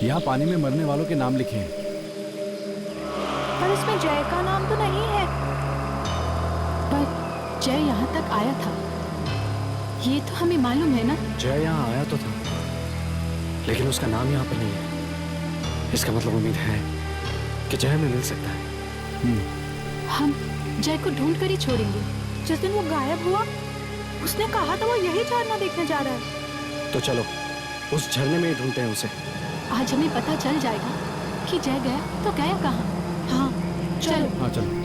यहाँ पानी में मरने वालों के नाम लिखे हैं। पर इसमें जय का नाम तो नहीं है। पर जय यहाँ तक आया था, ये तो हमें मालूम है ना। जय यहाँ आया तो था, लेकिन उसका नाम यहाँ पर नहीं है। इसका मतलब उम्मीद है कि जय हमें मिल सकता है। हम जय को ढूंढ कर ही छोड़ेंगे। जिस दिन वो गायब हुआ, उसने कहा था वो यही झरना देखने जा रहा है। तो चलो उस झरने में ही ढूंढते हैं उसे। आज हमें पता चल जाएगा कि जय गया तो गया कहाँ। हाँ चलो। हाँ चलो।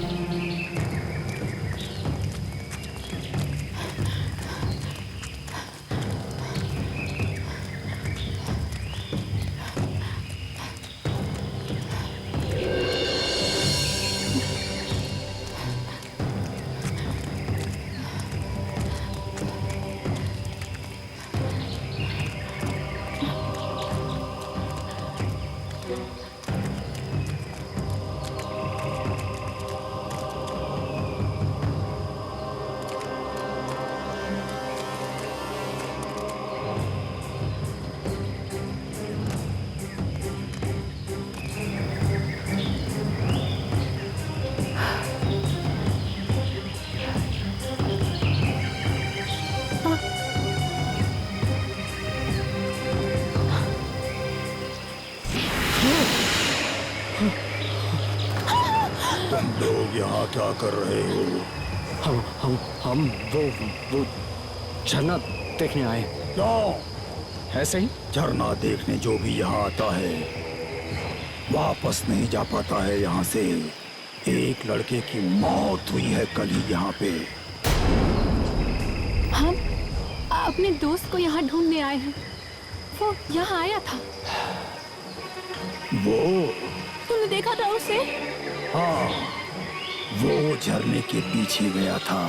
लोग यहाँ क्या कर रहे हो? हम वो झरना देखने आए। क्यों? ऐसे ही झरना देखने जो भी यहाँ आता है वापस नहीं जा पाता है यहाँ से। एक लड़के की मौत हुई है कल ही यहाँ पे। हम अपने दोस्त को यहाँ ढूंढने आए हैं। वो यहाँ आया था। वो? तुमने देखा था उसे? हाँ, वो झरने के पीछे गया था।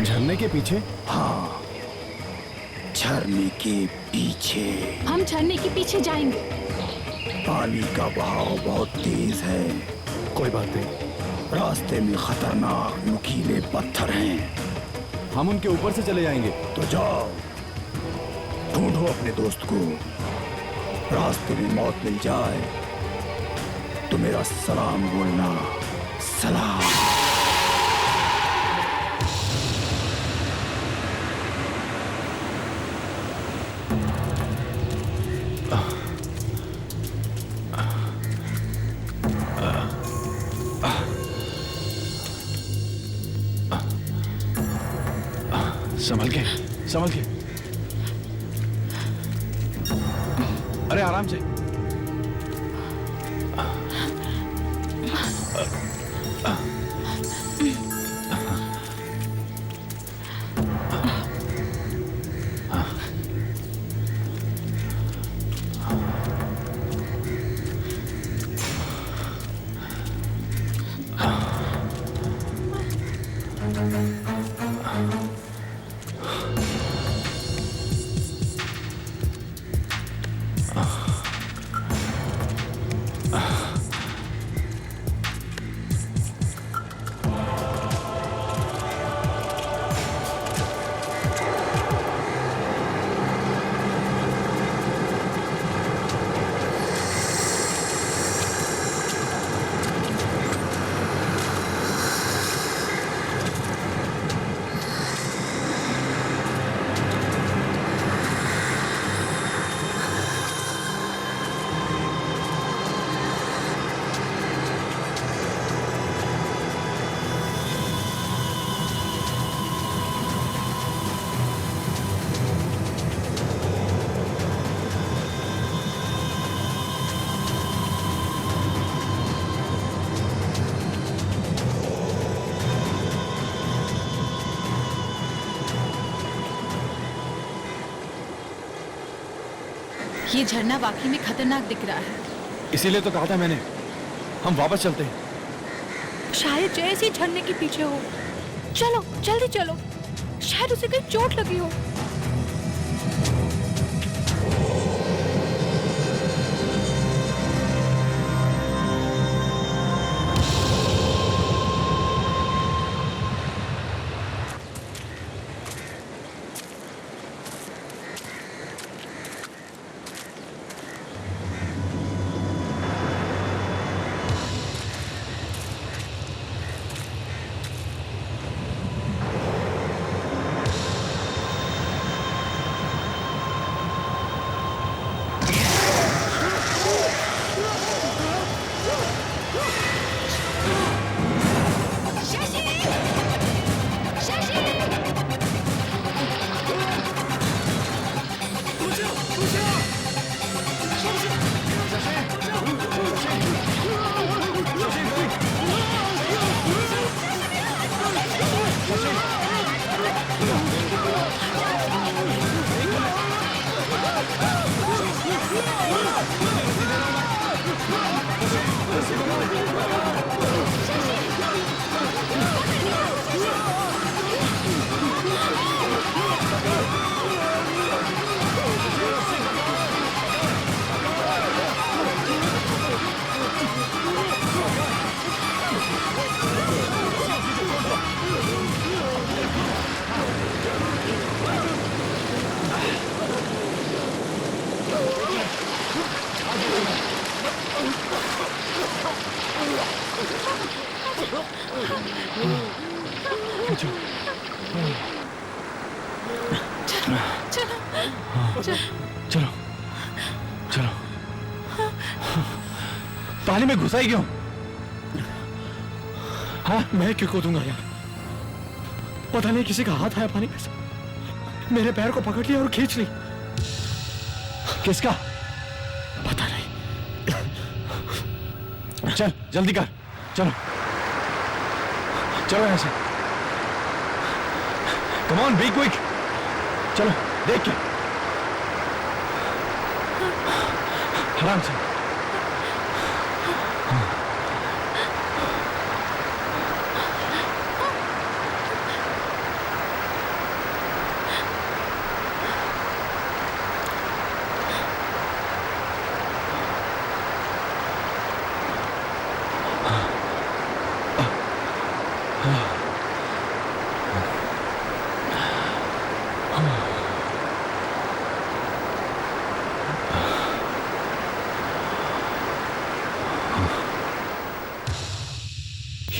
झरने के पीछे? हाँ, झरने के पीछे। हम झरने के पीछे जाएंगे। पानी का बहाव बहुत तेज है। कोई बात नहीं, रास्ते में खतरनाक नुकीले पत्थर हैं। हम उनके ऊपर से चले जाएंगे। तो जाओ, ढूंढो अपने दोस्त को। रास्ते में मौत मिल जाए तो मेरा सलाम बोलना। सलाम। संभल के, संभल के। अरे आराम से। ये झरना वाकई में खतरनाक दिख रहा है। इसीलिए तो कहा था मैंने, हम वापस चलते हैं। शायद जय इसी झरने के पीछे हो। चलो जल्दी चलो, शायद उसे कहीं चोट लगी हो। चलो चलो। पानी में घुसा ही क्यों? हाँ, मैं क्यों कूदूंगा यार? पता नहीं किसी का हाथ आया पानी में से, मेरे पैर को पकड़ लिया और खींच ली। किसका? पता नहीं। चल जल्दी कर, चलो चलो यहाँ से। Come on, be quick. चलो देख के, आराम से।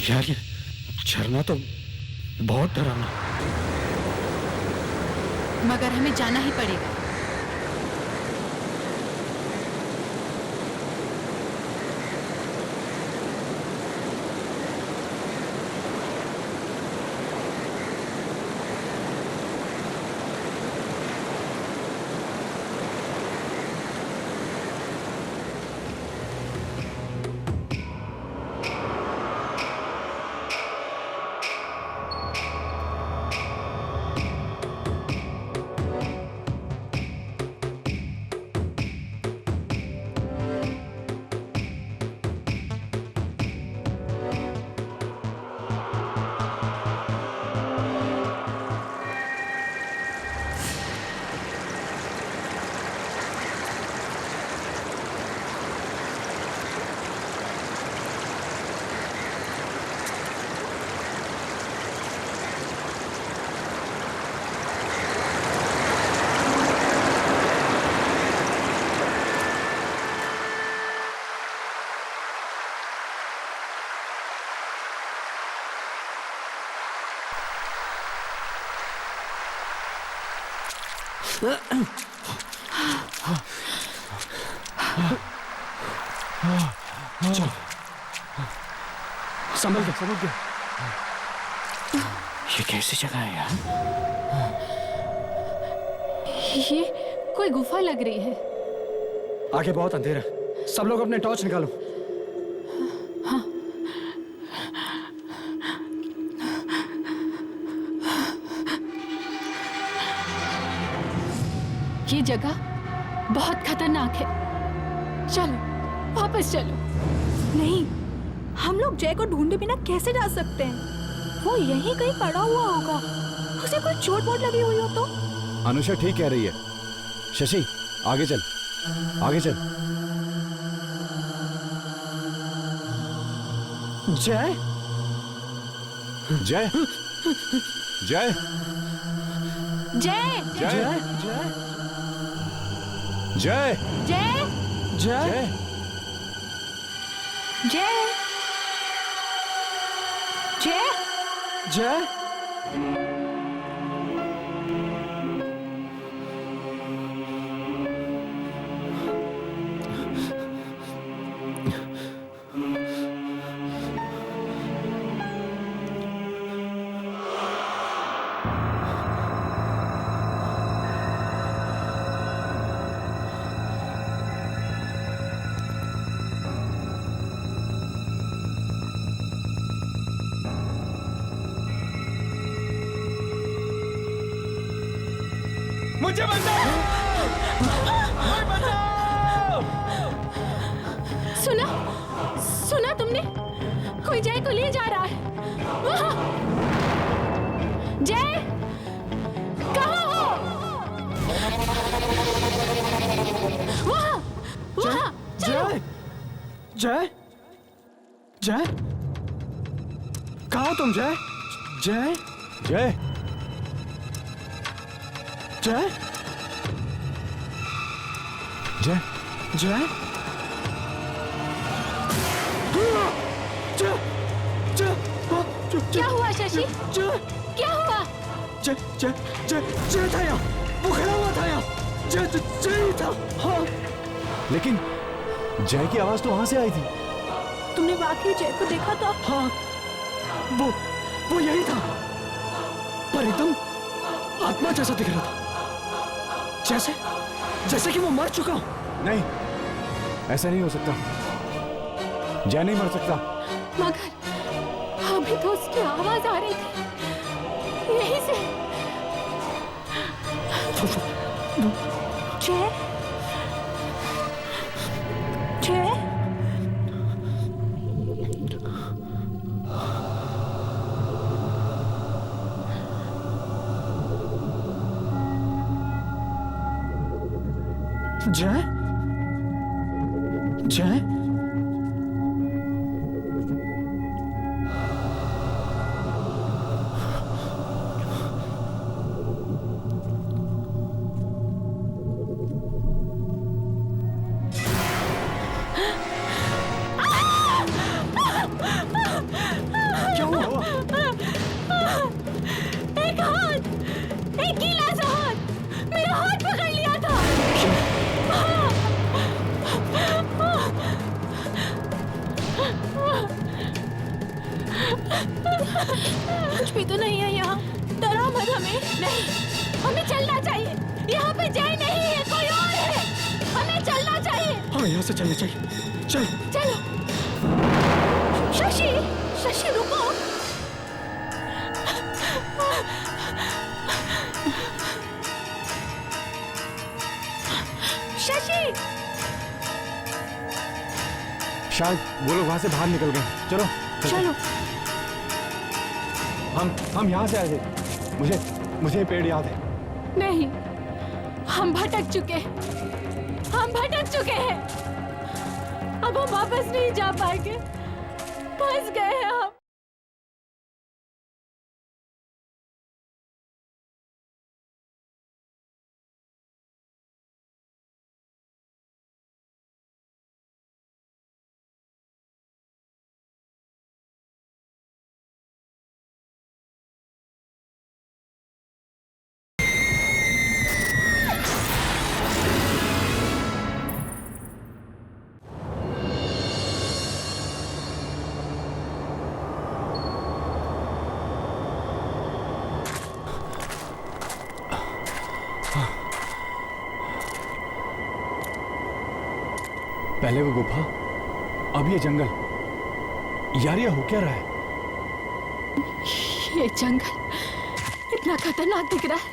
यार ये झरना तो बहुत डरावना। मगर हमें जाना ही पड़ेगा। चलो, संभल के। ये कैसी जगह है यार? ये कोई गुफा लग रही है। आगे बहुत अंधेरा है, सब लोग अपने टॉर्च निकालो। ये जगह बहुत खतरनाक है। चलो वापस चलो। नहीं, हम लोग जय को ढूंढे बिना कैसे जा सकते हैं? वो यहीं कहीं पड़ा हुआ होगा। उसे कोई चोट वोट लगी हुई हो तो? अनुषा ठीक कह रही है। शशि आगे चल, आगे चल। जय, जय जय जय जय जय जय जय, जय जय जय। मुझे बचाओ! मुझे बचाओ! सुना, सुना तुमने? कोई जय को ले जा रहा है। वहाँ। जय, कहाँ हो? वहाँ, वहाँ, चलो। जय, जय, जय, कहाँ हो तुम जय? जय, जय जय, जय जय, जय, जय, क्या हुआ शशि? क्या हुआ? जय था यहाँ, वो खड़ा हुआ था यहाँ, जय था। हाँ लेकिन जय की आवाज तो वहां से आई थी। तुमने वाकई जय को देखा था? हाँ, वो यही था, पर एकदम आत्मा जैसा दिख रहा था, जैसे कि वो मर चुका हो। नहीं, ऐसा नहीं हो सकता। जय नहीं मर सकता। मगर अभी तो उसकी आवाज आ रही थी यहीं से। जय, जय, जय क्या हुआ? एक हाथ, एक गीला सा हाथ मेरा हाथ पकड़ लिया था। कुछ भी तो नहीं है यहाँ। डरा मत हमें। नहीं, हमें चलना चाहिए। यहाँ पे जय नहीं है, कोई और है। हमें चलना चाहिए। हाँ, यहाँ से चलना चाहिए। चलो। शशि, शशि रुको। शशि, शायद वो लोग वहां से बाहर निकल गए। चलो चलो। हम यहाँ से आए थे। मुझे ये पेड़ याद है। नहीं, हम भटक चुके हैं। अब हम वापस नहीं जा पाएंगे। फंस गए हैं हम। पहले वो गुफा, अब ये जंगल। यार ये हो क्या रहा है? ये जंगल इतना खतरनाक दिख रहा है,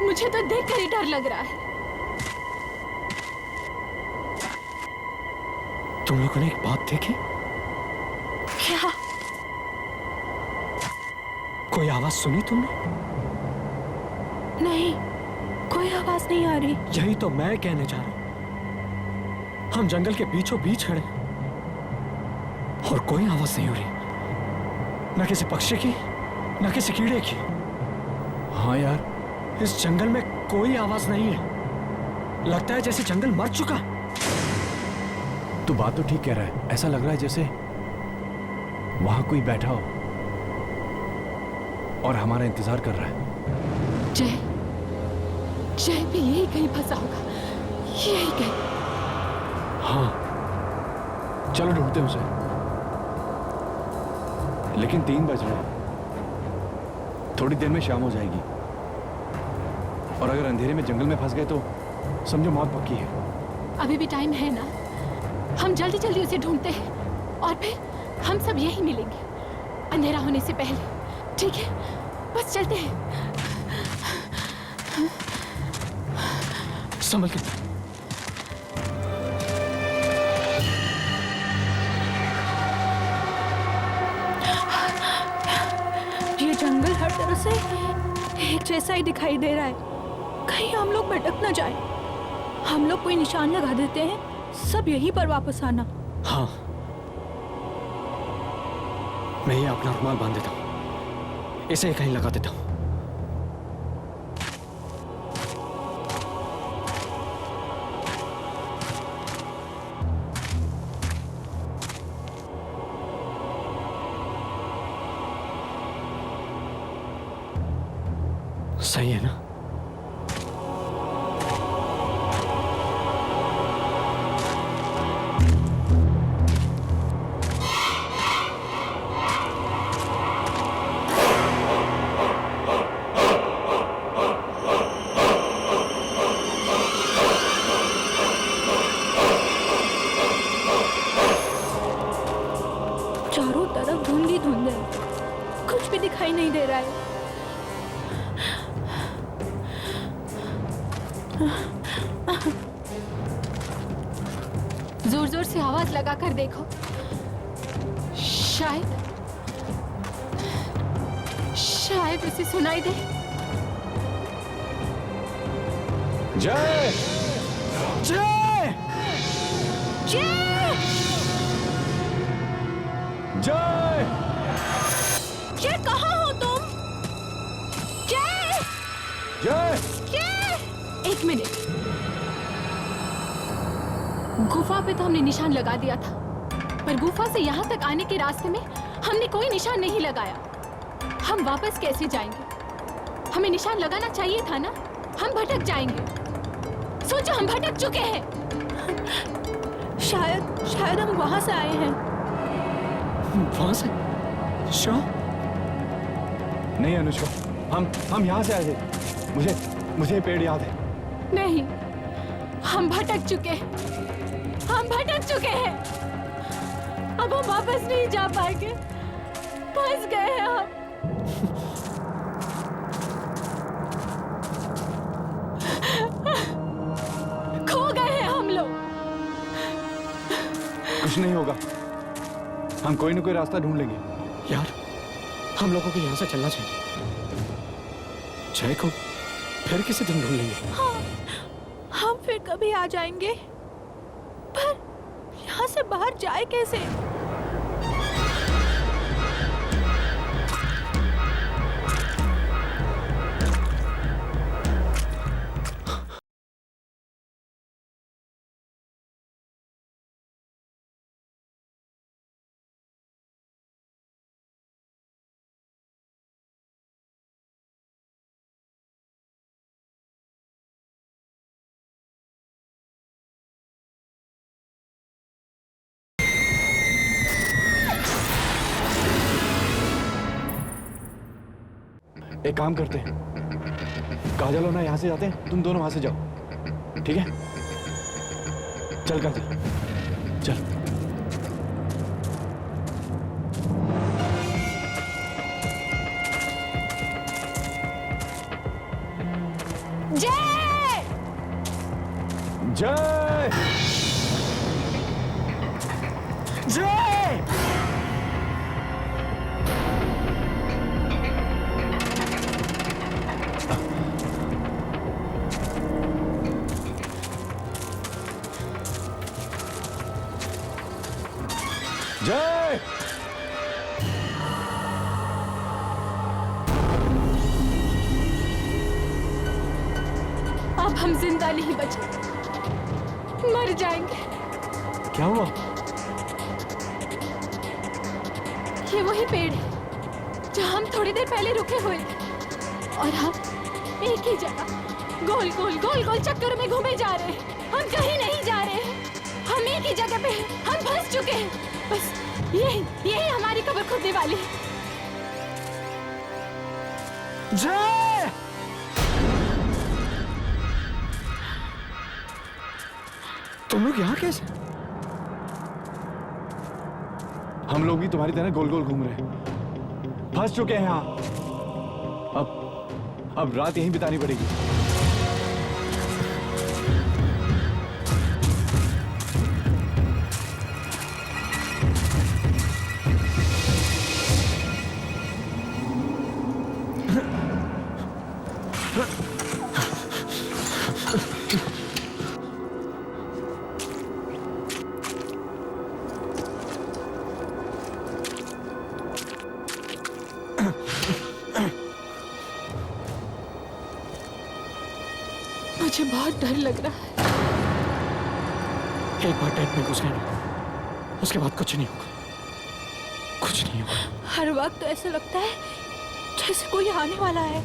मुझे तो देखकर ही डर लग रहा है। तुम लोगों ने एक बात देखी? क्या? कोई आवाज सुनी तुमने? नहीं, कोई आवाज नहीं आ रही। यही तो मैं कहने जा रहा हूं। हम जंगल के बीचों बीच खड़े और कोई आवाज नहीं हो रही, न किसी पक्षी की, न किसी कीड़े की। हाँ यार, इस जंगल में कोई आवाज नहीं है। लगता है जैसे जंगल मर चुका। तू बात तो ठीक कह रहा है। ऐसा लग रहा है जैसे वहां कोई बैठा हो और हमारा इंतजार कर रहा है। जय भी यही कहीं फंसा होगा, यही कहीं। हाँ, चलो ढूंढते हैं उसे। लेकिन 3 बज रहे हैं, थोड़ी देर में शाम हो जाएगी और अगर अंधेरे में जंगल में फंस गए तो समझो मौत पक्की है। अभी भी टाइम है ना, हम जल्दी जल्दी उसे ढूंढते हैं और फिर हम सब यही मिलेंगे अंधेरा होने से पहले। ठीक है, बस चलते हैं। संभल के। ये जंगल हर तरह से एक जैसा ही दिखाई दे रहा है। कहीं हम लोग भटक न जाए। हम लोग कोई निशान लगा देते हैं, सब यहीं पर वापस आना। हाँ, मैं ये अपना रुमाल बांध देता हूं, इसे कहीं लगा देता हूं। सही है ना? चारों तरफ धुंध ही धुंध है, कुछ भी दिखाई नहीं दे रहा है। जोर जोर से आवाज लगा कर देखो, शायद शायद उसे सुनाई दे। जय जय जय जय जय, कहाँ हो तुम? जय जय जय। एक मिनट, गुफा पे तो हमने निशान लगा दिया था, पर गुफा से यहाँ तक आने के रास्ते में हमने कोई निशान नहीं लगाया। हम वापस कैसे जाएंगे? हमें निशान लगाना चाहिए था ना, हम भटक जाएंगे। सोचो, हम भटक चुके हैं। शायद हम वहां से आए हैं। वहां से? श्योर? नहीं अनुष्का, हम यहाँ से आए थे। मुझे ये पेड़ याद है। नहीं, हम भटक चुके हैं, हम भटक चुके हैं। अब हम वापस नहीं जा पाएंगे, फंस गए हैं हम। खो गए हैं हम लोग। कुछ नहीं होगा, हम कोई ना कोई रास्ता ढूंढ लेंगे। यार, हम लोगों को यहाँ से चलना चाहिए। जय को फिर किसी दिन ढूंढ लेंगे। हाँ, हम फिर कभी आ जाएंगे, पर यहाँ से बाहर जाए कैसे? एक काम करते हैं, काजल और ना यहाँ से जाते हैं, तुम दोनों वहां से जाओ, ठीक है? चल काजल, चल। जय! जय जय! जय! अब हम जिंदा नहीं बचे, मर जाएंगे। क्या हुआ? ये वही पेड़ है जहाँ हम थोड़ी देर पहले रुके हुए थे, और हम एक ही जगह गोल गोल गोल गोल चक्कर में घूमे जा रहे हैं। हम कहीं नहीं जा रहे हैं, हम एक ही जगह पे हैं, हम फंस चुके हैं। बस यही हमारी कब्र खुदने वाली है। जय! तुम लोग यहाँ कैसे? हम लोग भी तुम्हारी तरह गोल गोल घूम रहे हैं, फंस चुके हैं यहाँ। अब रात यहीं बितानी पड़ेगी। मुझे बहुत डर लग रहा है। एक बार टेंट में घुस गए ना, उसके बाद कुछ नहीं होगा, कुछ नहीं होगा। हर वक्त तो ऐसा लगता है जैसे कोई आने वाला है।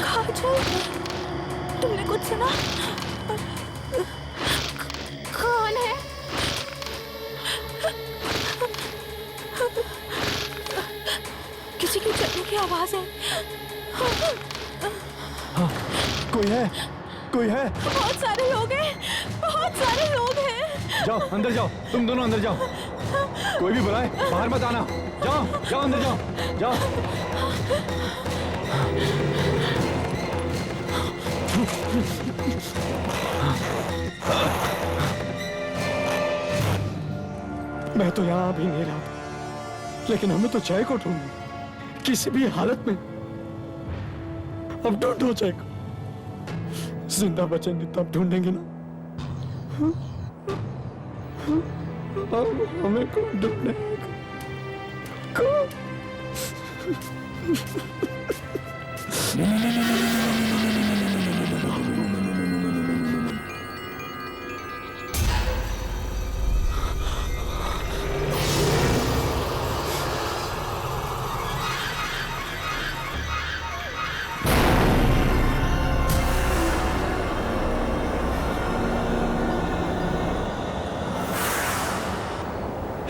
काजल, तुमने कुछ सुना? कौन है? किसी की चलने की आवाज है। कोई है, कोई है। बहुत सारे लोग हैं, बहुत सारे लोग हैं। जाओ अंदर जाओ, तुम दोनों अंदर जाओ। कोई भी बुलाए बाहर मत आना। जाओ जाओ अंदर जाओ, जाओ। मैं तो यहाँ अभी नहीं रहा, लेकिन हमें तो जय को ढूंढना किसी भी हालत में। अब ढूंढो जय को, जिंदा बचेंगे तब ढूंढेंगे ना। अब हमें को ढूंढेगा को।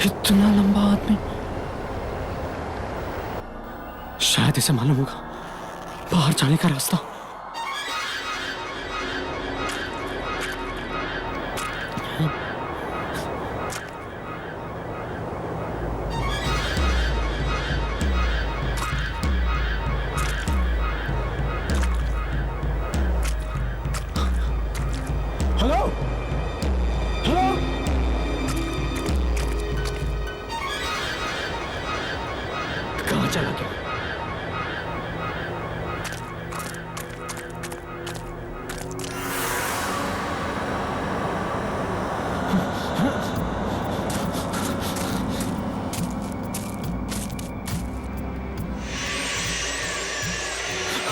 इतना लंबा आदमी, शायद इसे मालूम होगा बाहर जाने का रास्ता। हेलो हेलो, कहाँ चला गया?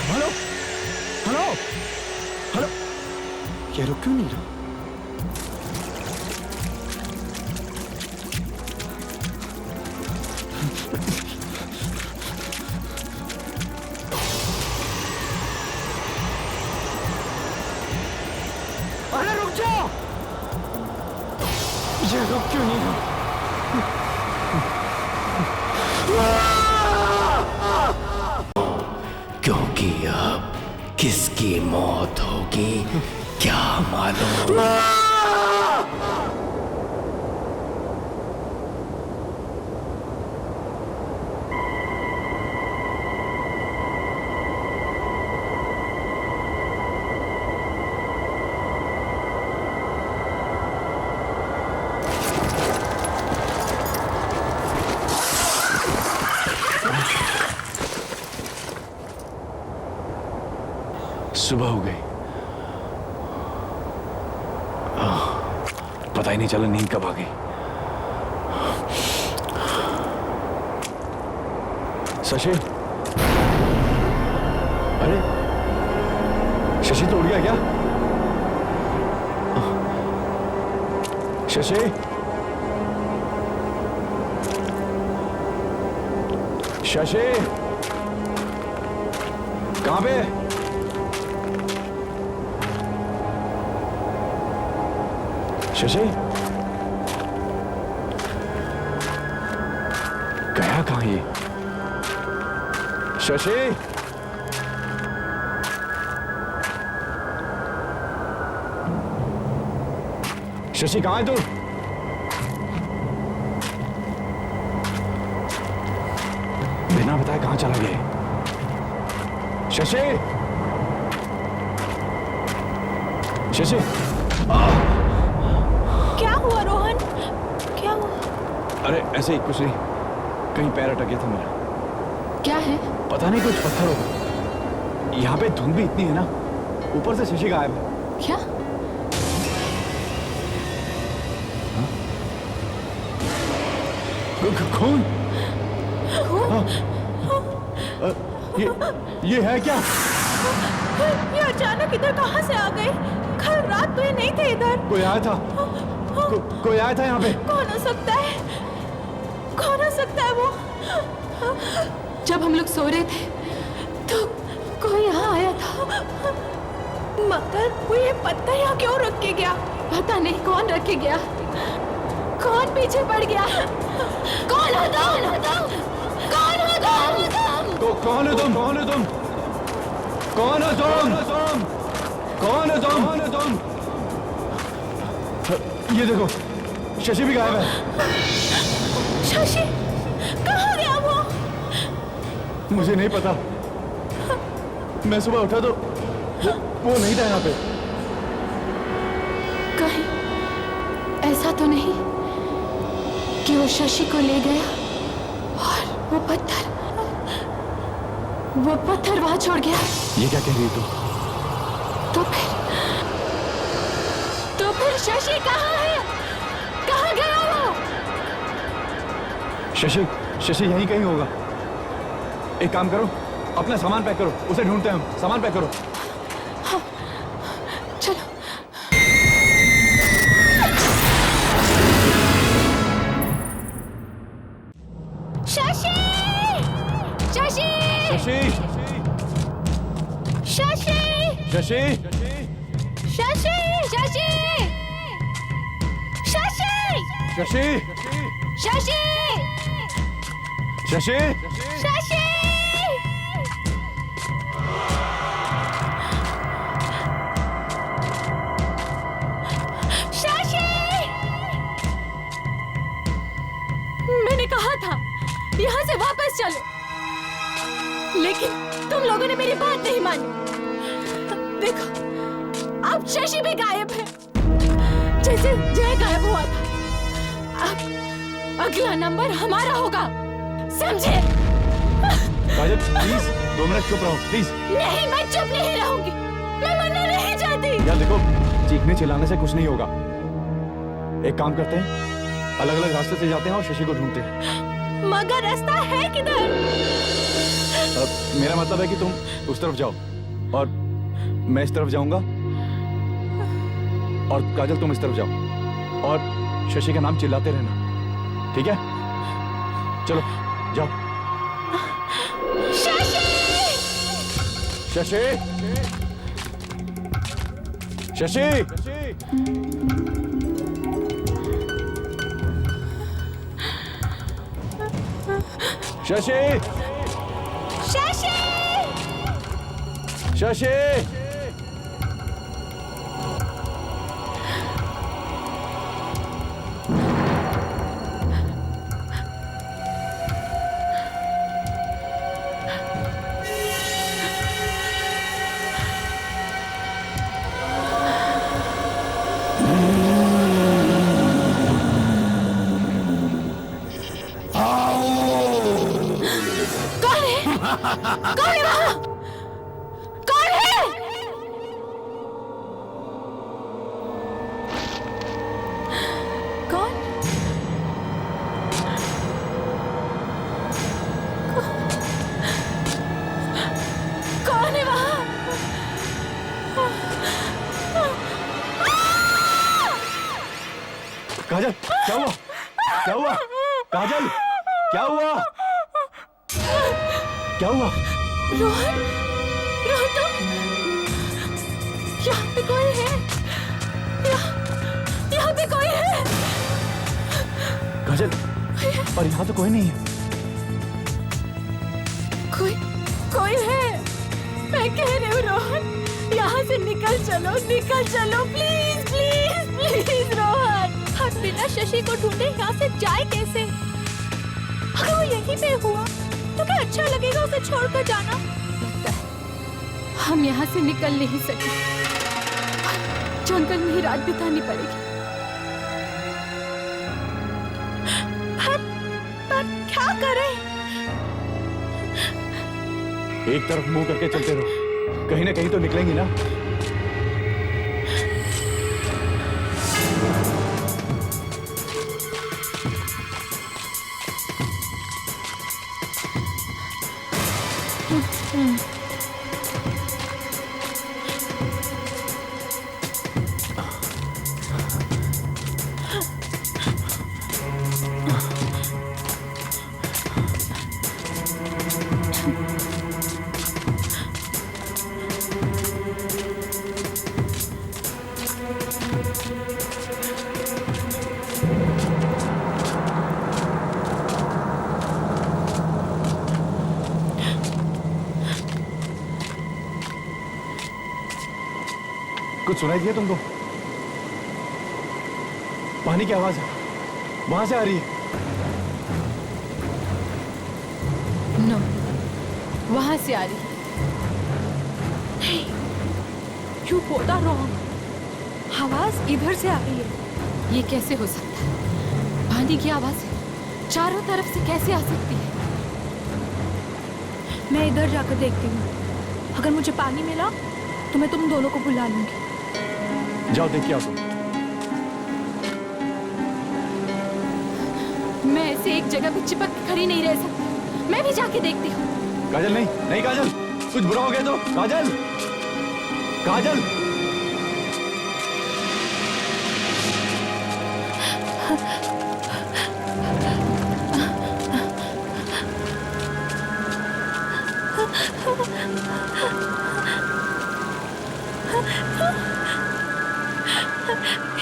हेलो हेलो हेलो, ये रुक क्यों नहीं रहा? अरे रुक जाओ, ये रुक क्यों नहीं रहा? क्योंकि अब किसकी मौत होगी क्या मालूम। सुबह हो गई, पता ही नहीं चला नींद कब आ गई। शशि, अरे शशि तो उड़ गया क्या? शशि, शशि, कहां पे? शशि, गया कहां ये? शशि, शशि कहां है तू? बिना बताए कहां चला गया? शशि, शशि, क्या हुआ रोहन? क्या हुआ? अरे ऐसे ही कुछ नहीं, कहीं पैर अटक गया था मेरा। क्या है? पता नहीं, कुछ पत्थर होगा। यहाँ पे धुंध भी इतनी है ना, ऊपर से शशि गायब है। क्या? खून? हाँ। ये है क्या? ये अचानक इधर कहाँ से आ गए? कल रात तो ये नहीं थे इधर। कोई आया था? कोई आया था यहाँ पे? कौन हो सकता है? कौन हो सकता है वो? जब हम लोग सो रहे थे तो कोई यहाँ आया था। मगर वो ये पत्थर यहाँ क्यों रख के गया? पता नहीं कौन रख के गया, कौन पीछे पड़ गया। कौन हो तुम? कौन हो तुम? तो कौन हो तुम? कौन हो तुम? कौन हो तुम? कौन हो तुम? कौन हो तुम? ये देखो, शशि भी गायब है। शशि कहाँ गया वो? मुझे नहीं पता। मैं सुबह उठा तो वो नहीं था यहाँ पे। कहीं ऐसा तो नहीं कि वो शशि को ले गया और वो पत्थर वहां छोड़ गया? ये क्या कह रही है तू? तो फिर शशि कहाँ है? कहाँ गया वो? शशि यहीं कहीं होगा। एक काम करो, अपना सामान पैक करो, उसे ढूंढते हैं हम। सामान पैक करो। चलो। शशि! शशि! शशि! शशि! शशि! शशि! शशि! शशि! शशि! शशि! शशि! शशि! शशि! मैंने कहा था यहाँ से वापस चलो, लेकिन तुम लोगों ने मेरी बात नहीं मानी। देखो, अब शशि भी गायब है, जैसे जय गायब हुआ था। अब अगला नंबर हमारा होगा, समझे? काजल प्लीज 2 मिनट चुप रहो प्लीज। नहीं, मैं चुप नहीं रहूंगी। मैं मरना नहीं चाहती। यार देखो, चीखने चिल्लाने से कुछ नहीं होगा। एक काम करते हैं, अलग अलग रास्ते से जाते हैं और शशि को ढूंढते हैं। मगर रास्ता है किधर? मेरा मतलब है कि तुम उस तरफ जाओ और मैं इस तरफ जाऊंगा, और काजल तुम इस तरफ जाओ और शशि का नाम चिल्लाते रहना, ठीक है? चलो जाओ। शशि! शशि! शशि! शशि! शशि! शशि! कौन है? कौन है वहाँ? कौन है? कौन? कौन है वहाँ? काजल क्या हुआ? क्या हुआ? काजल क्या हुआ? क्या हुआ? रोहन, रोहन तुम यहाँ पे कोई है? यहाँ पे कोई है? काजल, पर यहाँ तो कोई नहीं है। कोई है? मैं कह रही हूँ रोहन, यहाँ से निकल चलो प्लीज प्लीज प्लीज रोहन। हम बिना शशि को ढूंढे यहाँ से जाए कैसे? अगर वो यहीं पे हुआ तो क्या अच्छा लगेगा उसे छोड़कर जाना? हम यहाँ से निकल नहीं सके, जंगल में ही रात बितानी पड़ेगी। पर क्या करें? एक तरफ मुंह करके चलते रहो, कहीं ना कहीं तो निकलेंगी ना। सुनाई दिया तुमको? पानी की आवाज है, वहां से आ रही है। नो, वहां से आ रही है। You both are wrong. आवाज इधर से आ रही है। ये कैसे हो सकता है? पानी की आवाज चारों तरफ से कैसे आ सकती है? मैं इधर जाकर देखती हूँ। अगर मुझे पानी मिला तो मैं तुम दोनों को बुला लूंगी। जाओ देख के आओ तुम। मैं ऐसे एक जगह पे चिपक के खड़ी नहीं रह सकती। मैं भी जाके देखती हूँ। काजल नहीं, नहीं काजल, कुछ बुरा हो गया तो। काजल, काजल।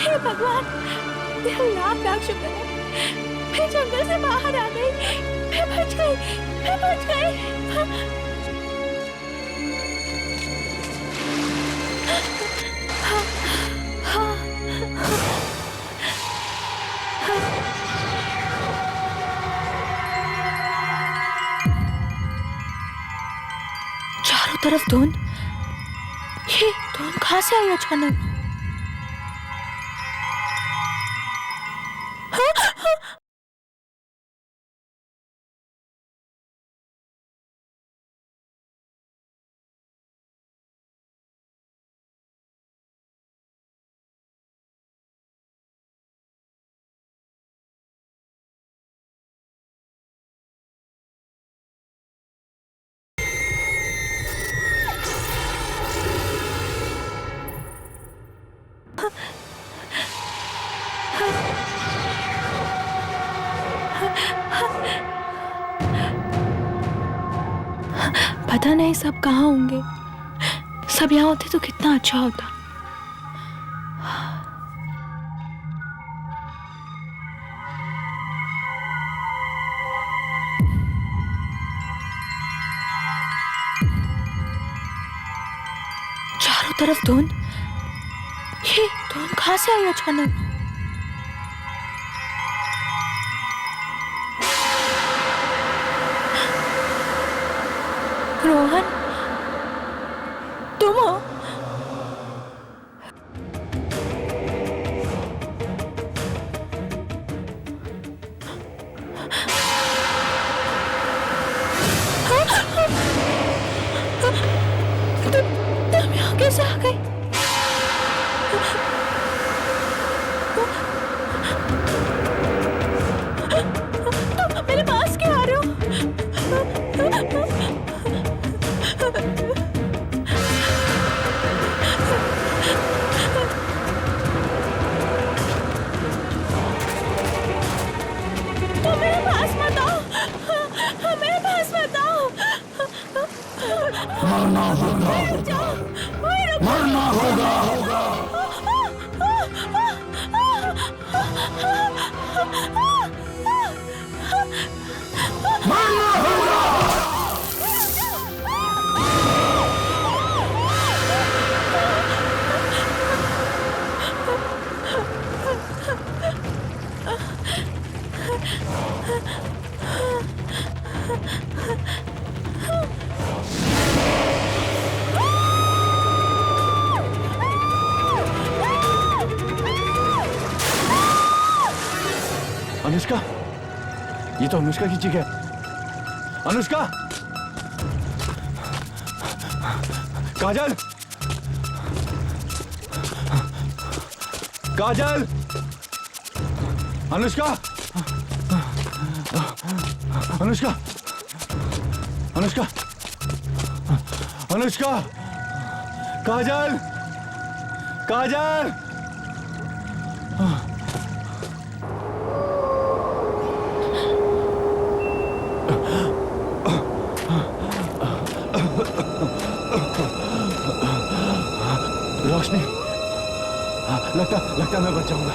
हे भगवान, तेरा लाख लाख शुक्र है। मैं जंगल से बाहर आ गई। मैं बच गई, मैं बच गई। चारों तरफ धुंध। ये धुंध कहाँ से आई अचानक? पता नहीं सब कहाँ होंगे। सब यहाँ होते तो कितना अच्छा होता। चारों तरफ धुंध। ये धुंध कहाँ से आई अचानक? रोहन, तुम हो? तुम यहाँ कैसे आ गई? तुम मेरे पास क्यों आ रहे हो? तुम मेरे पास मत आओ। मेरे पास मत आओ। मरना होगा, मरना होगा। मरना होगा। अनुष्का, ये तो अनुष्का की चीख है। अनुष्का, काजल, काजल, अनुष्का, अनुष्का, अनुष्का, अनुष्का, काजल, काजल। रोशनी, लगता मैं बच जाऊंगा।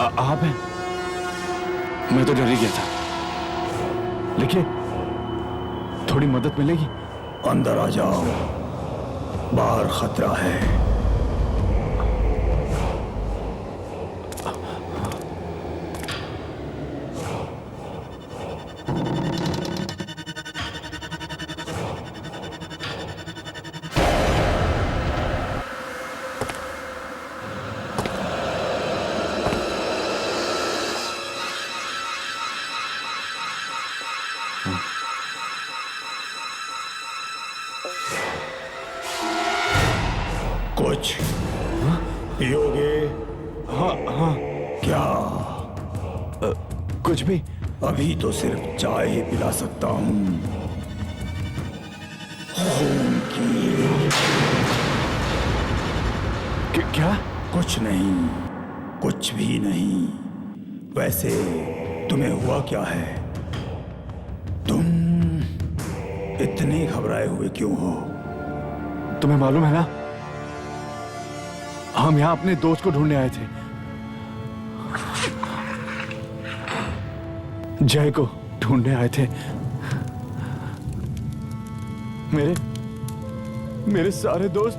आप हैं? मैं तो डर ही गया था। लिखिए, थोड़ी मदद मिलेगी? अंदर आ जाओ, बाहर खतरा है। कुछ पियोगे? हाँ हाँ। क्या? कुछ भी। अभी तो सिर्फ चाय ही पिला सकता हूँ। खून की। क्या? कुछ नहीं, कुछ भी नहीं। वैसे तुम्हें हुआ क्या है? तुम इतने घबराए हुए क्यों हो? तुम्हें मालूम है ना, हम यहाँ अपने दोस्त को ढूंढने आए थे, जय को ढूंढने आए थे। मेरे सारे दोस्त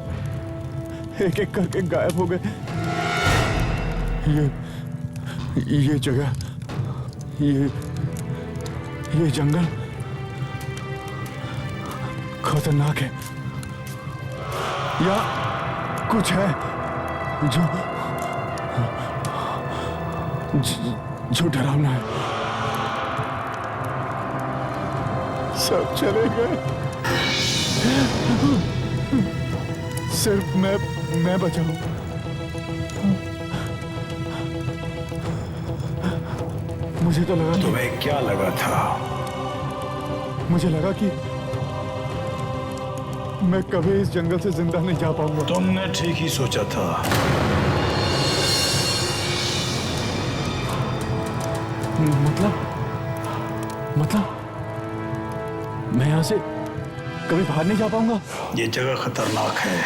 एक एक करके गायब हो गए। ये जगह, ये जंगल खतरनाक है। या कुछ है जो डरावना है। सब चले गए, सिर्फ मैं बचा हूं। मुझे तो लगा, तुम्हें क्या लगा था? मुझे लगा कि मैं कभी इस जंगल से जिंदा नहीं जा पाऊंगा। तुमने ठीक ही सोचा था। मतलब मैं यहां से कभी बाहर नहीं जा पाऊंगा। ये जगह खतरनाक है,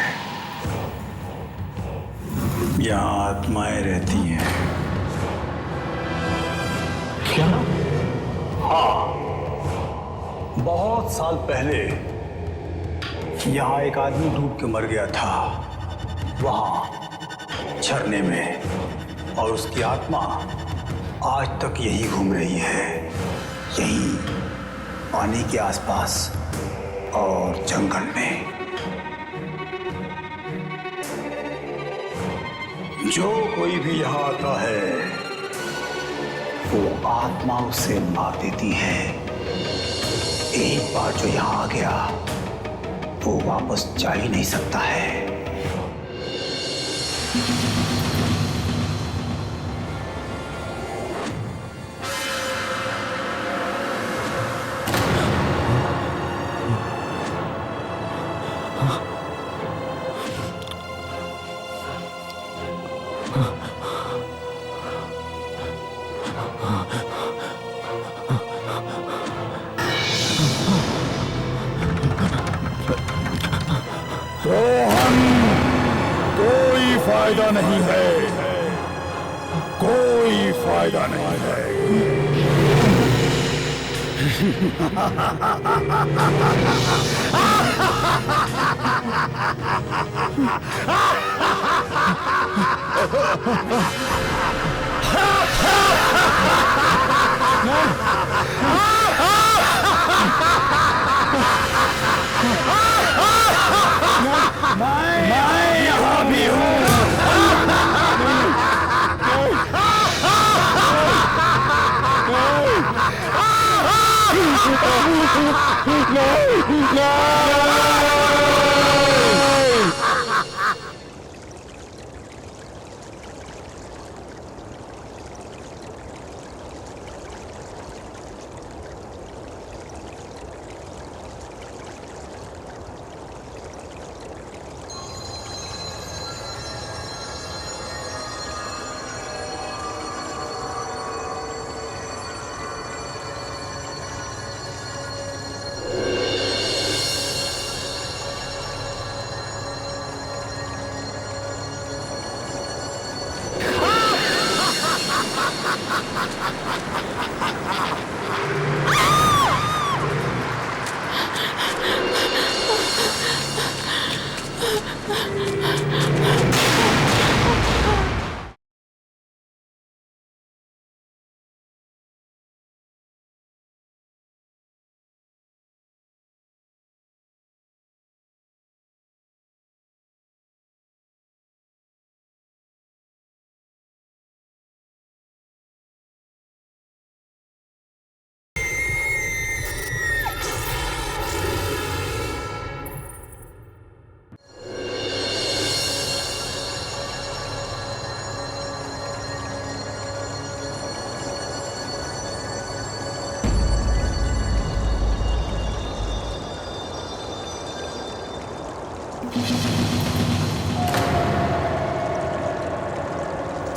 यहाँ आत्माएं रहती हैं। क्या? बहुत साल पहले यहाँ एक आदमी डूब के मर गया था, वहां झरने में, और उसकी आत्मा आज तक यही घूम रही है, यहीं पानी के आसपास और जंगल में। जो कोई भी यहाँ आता है वो आत्मा उसे मार देती है। एक बार जो यहाँ आ गया वो वापस जा ही नहीं सकता है। रोहन, कोई फायदा नहीं है, कोई फायदा नहीं है। मैं यहाँ भी हूँ।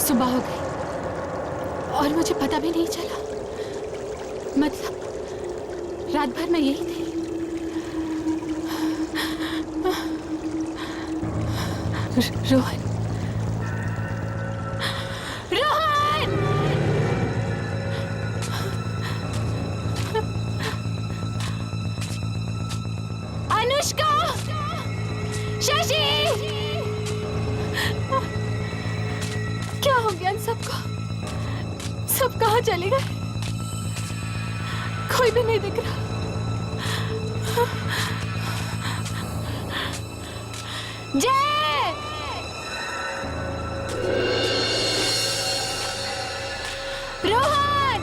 सुबह हो गई और मुझे पता भी नहीं चला। मतलब रात भर मैं यही थी। रोहन, रोहन! अनुष्का, शशि, क्या हो गया इन सबको? सब कहाँ चले गए? कोई भी नहीं दिख रहा। जय! रोहन!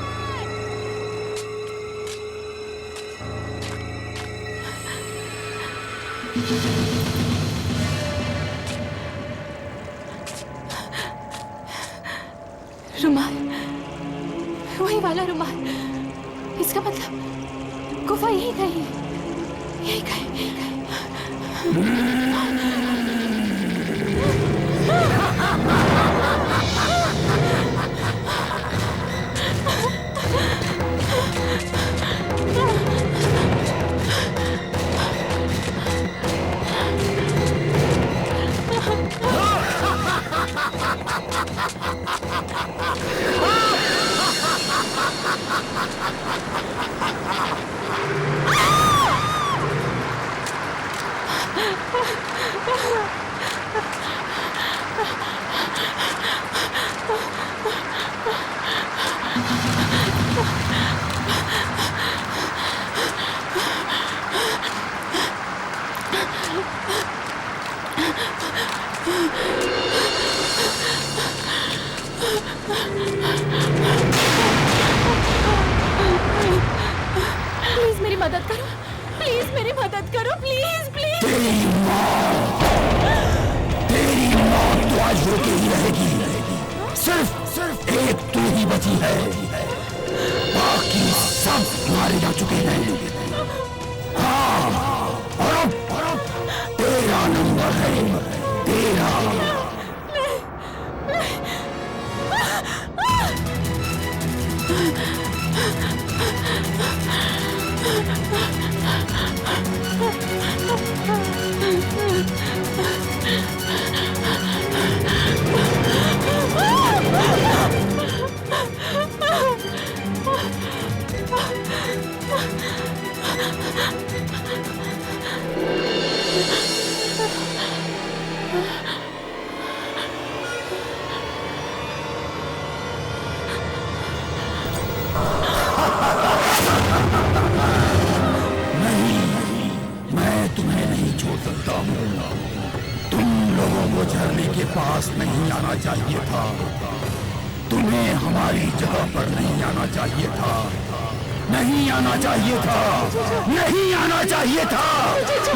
रुमाल, वही वाला रुमाल। इसका मतलब गुफा यही कहीं है, यही कहीं, यही कहीं। प्लीज मेरी मदद करो, प्लीज मेरी मदद करो, प्लीज प्लीज। तेरी मौत तो आज होके ही रहेगी। सिर्फ एक तू ही बची है, बाकी सब मारे जा चुके हैं। हाँ, और अब तेरा नंबर है, तेरा। तुम्हें नहीं छोड़ सकता हूँ। तुम लोगों को झरने के पास नहीं आना चाहिए था। तुम्हें हमारी जगह पर नहीं आना चाहिए था। नहीं आना चाहिए था। नहीं आना चाहिए था।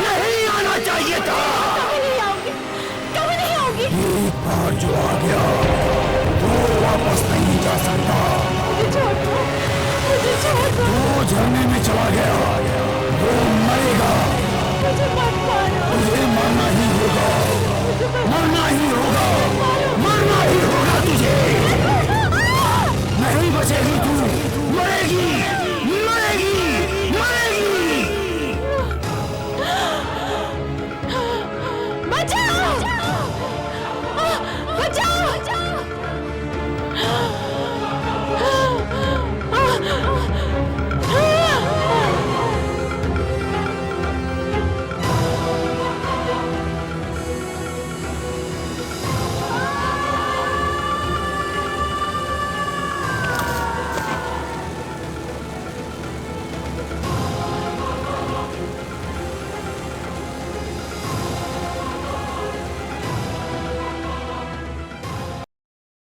नहीं आना चाहिए था। कभी नहीं आओगी। एक बार जो आ गया वो वापस नहीं जा सकता। मुझे छोड़ दो। वो झरने में चला गया, वो मरेगा। मुझे